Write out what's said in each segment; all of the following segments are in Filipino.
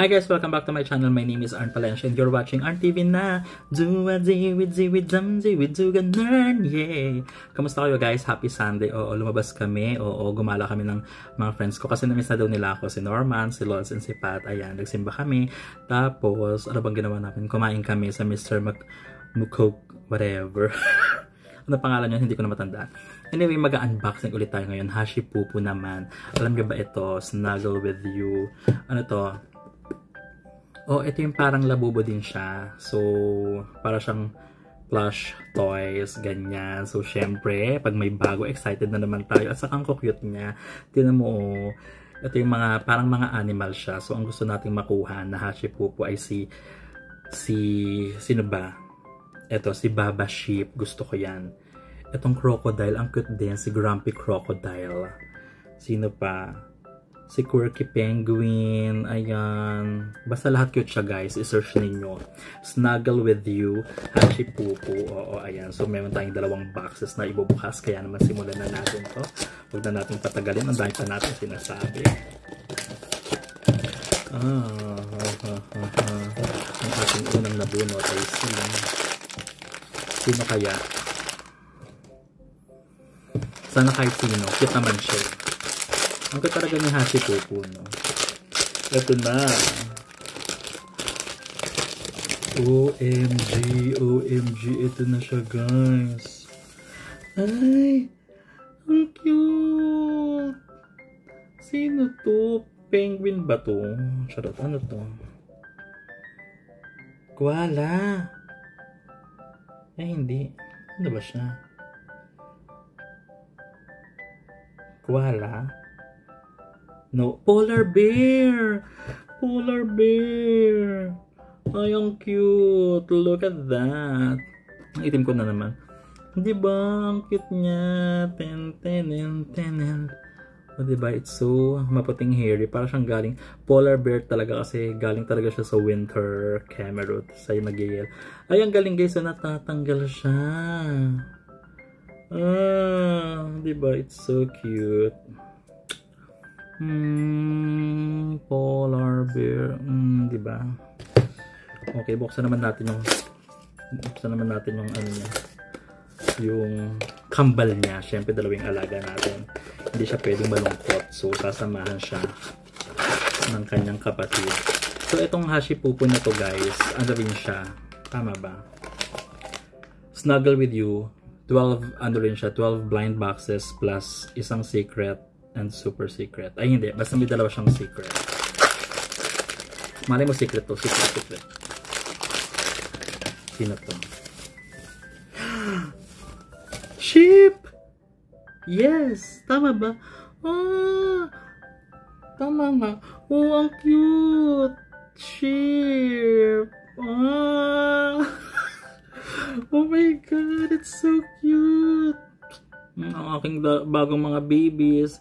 Hi guys, welcome back to my channel. My name is Arn Palencia and you're watching Arn TV na. Yeah. Kamusta kayo guys? Happy Sunday. Oo, lumabas kami. Oo, gumala kami ng mga friends ko kasi namiss na daw nila ako. Si Norman, si Lols, and si Pat. Ayan, nagsimba kami. Tapos, ano bang ginawa namin? Kumain kami sa Mr. Mukok, whatever. Ano pangalan yun? Hindi ko na matandaan. Anyway, mag-unboxing ulit tayo ngayon. Hashi Pupu naman. Alam niyo ba ito? Snuggle with you. Ano to? Oh, ito yung parang labubo din siya. So, para siyang plush toys, ganyan. So, syempre, pag may bago, excited na naman tayo. At saka ang cute niya. Tingnan mo, oh. Ito yung mga, parang mga animal siya. So, ang gusto nating makuha na Hashi Pupu ay sino ba? Ito, si Baba Sheep. Gusto ko yan. Itong crocodile, ang cute din. Si Grumpy Crocodile. Sino pa? Si Quirky Penguin, ayan. Basta lahat cute siya guys, i-search ninyo. Snuggle with you, Hashi Pupu. Oo, ayan. So meron tayong dalawang boxes na ibubukas, kaya naman simulan na natin to. Huwag na natin patagalin, ang dami pa natin sinasabi. Ang ating unang nabunot ay sino kaya? Sana kahit sino, cute naman siya. Ang cute talaga ni Hashi Pupu, no? Ito na. OMG, OMG, ito na siya, guys. Ay, ang cute. Sino to? Penguin ba to? Charot, ano to? Koala. Ay, hindi. Ano ba siya? Koala? No, polar bear! Polar bear! Ay, ang cute! Look at that! Ang itim ko na naman. Diba? Ang cute niya! O diba? It's so maputing hairy. Para siyang galing polar bear talaga kasi galing talaga siya sa winter Cameroon. Sa'yo mag-yel. Ay, ang galing guys. So, natatanggal siya. Diba? It's so cute. Polar bear. Diba? Okay, buksan naman natin yung ano niya. Yung kambal niya. Siyempre, dalawang alaga natin. Hindi siya pwedeng malungkot. So, sasamahan siya ng kanyang kapatid. So, itong Hashi Pupu na to guys, ano rin siya? Tama ba? Snuggle with you. 12 blind boxes plus isang secret and super secret. Ay hindi, basta may dalawa siyang secret. Malay mo secret to, secret. Sino to? Sheep! Yes! Tama ba? Tama nga. Oh, ang cute! Sheep! Oh my god, it's so cute! Ang aking bagong mga babies.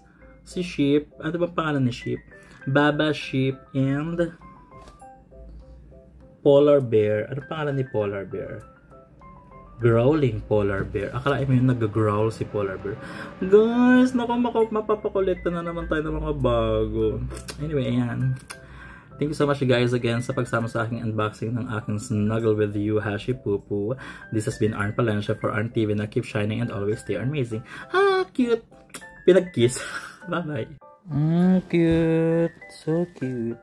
Si Sheep. Ano ba pangalan ni Sheep? Baba Sheep and Polar Bear. Ano pangalan ni Polar Bear? Growling Polar Bear. Akalain mo yung nag-growl si Polar Bear. Guys, mapapakolekta na naman tayo ng mga bago. Anyway, ayan. Thank you so much guys again sa pagsama sa aking unboxing ng aking Snuggle with you Hashi Pupu. This has been Arn Palencia for Arn TV na keep shining and always stay amazing. Cute! Pinag-kiss. Bye-bye. Cute. So cute.